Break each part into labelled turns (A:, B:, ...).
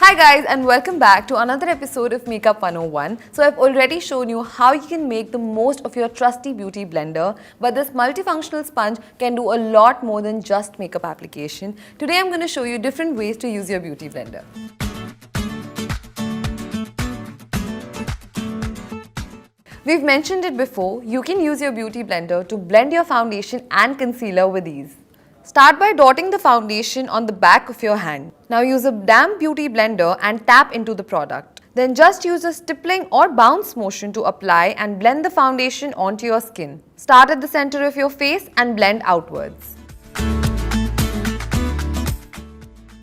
A: Hi guys, and welcome back to another episode of Makeup 101. So I've already shown you how you can make the most of your trusty beauty blender, but this multifunctional sponge can do a lot more than just makeup application. Today I'm going to show you different ways to use your beauty blender. We've mentioned it before, you can use your beauty blender to blend your foundation and concealer with ease. Start by dotting the foundation on the back of your hand. Now use a damp beauty blender and tap into the product. Then just use a stippling or bounce motion to apply and blend the foundation onto your skin. Start at the center of your face and blend outwards.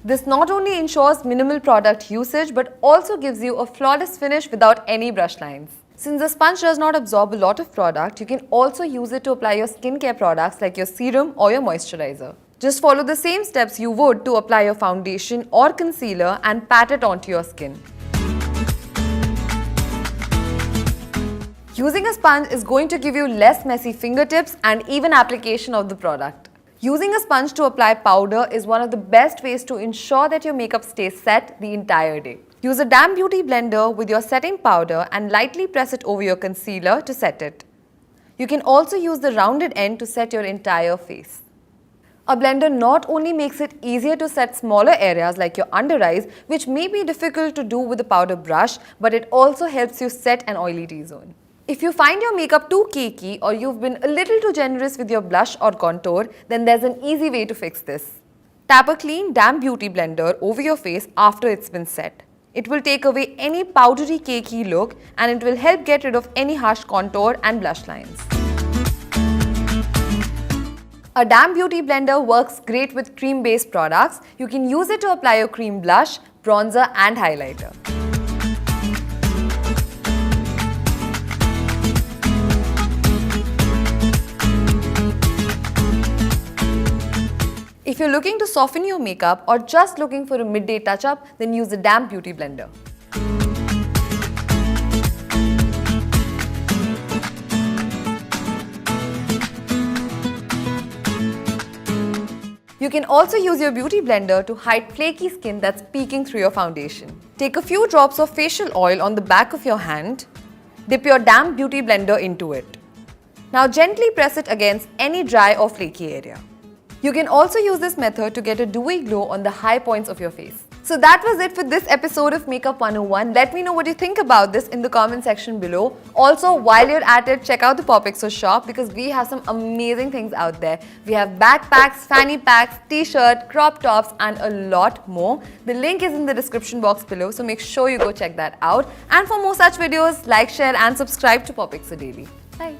A: This not only ensures minimal product usage but also gives you a flawless finish without any brush lines. Since the sponge does not absorb a lot of product, you can also use it to apply your skincare products like your serum or your moisturizer. Just follow the same steps you would to apply your foundation or concealer and pat it onto your skin. Using a sponge is going to give you less messy fingertips and even application of the product. Using a sponge to apply powder is one of the best ways to ensure that your makeup stays set the entire day. Use a damp beauty blender with your setting powder and lightly press it over your concealer to set it. You can also use the rounded end to set your entire face. A blender not only makes it easier to set smaller areas like your under eyes, which may be difficult to do with a powder brush, but it also helps you set an oily T-zone. If you find your makeup too cakey or you've been a little too generous with your blush or contour, then there's an easy way to fix this. Tap a clean damp beauty blender over your face after it's been set. It will take away any powdery cakey look and it will help get rid of any harsh contour and blush lines. A damp beauty blender works great with cream-based products. You can use it to apply your cream blush, bronzer and highlighter. If you're looking to soften your makeup or just looking for a midday touch-up, then use a damp beauty blender. You can also use your beauty blender to hide flaky skin that's peeking through your foundation. Take a few drops of facial oil on the back of your hand. Dip your damp beauty blender into it. Now gently press it against any dry or flaky area. You can also use this method to get a dewy glow on the high points of your face. So that was it for this episode of Makeup 101. Let me know what you think about this in the comment section below. Also, while you're at it, check out the POPxo shop because we have some amazing things out there. We have backpacks, fanny packs, t-shirt, crop tops and a lot more. The link is in the description box below, so make sure you go check that out. And for more such videos, like, share and subscribe to POPxo Daily. Bye.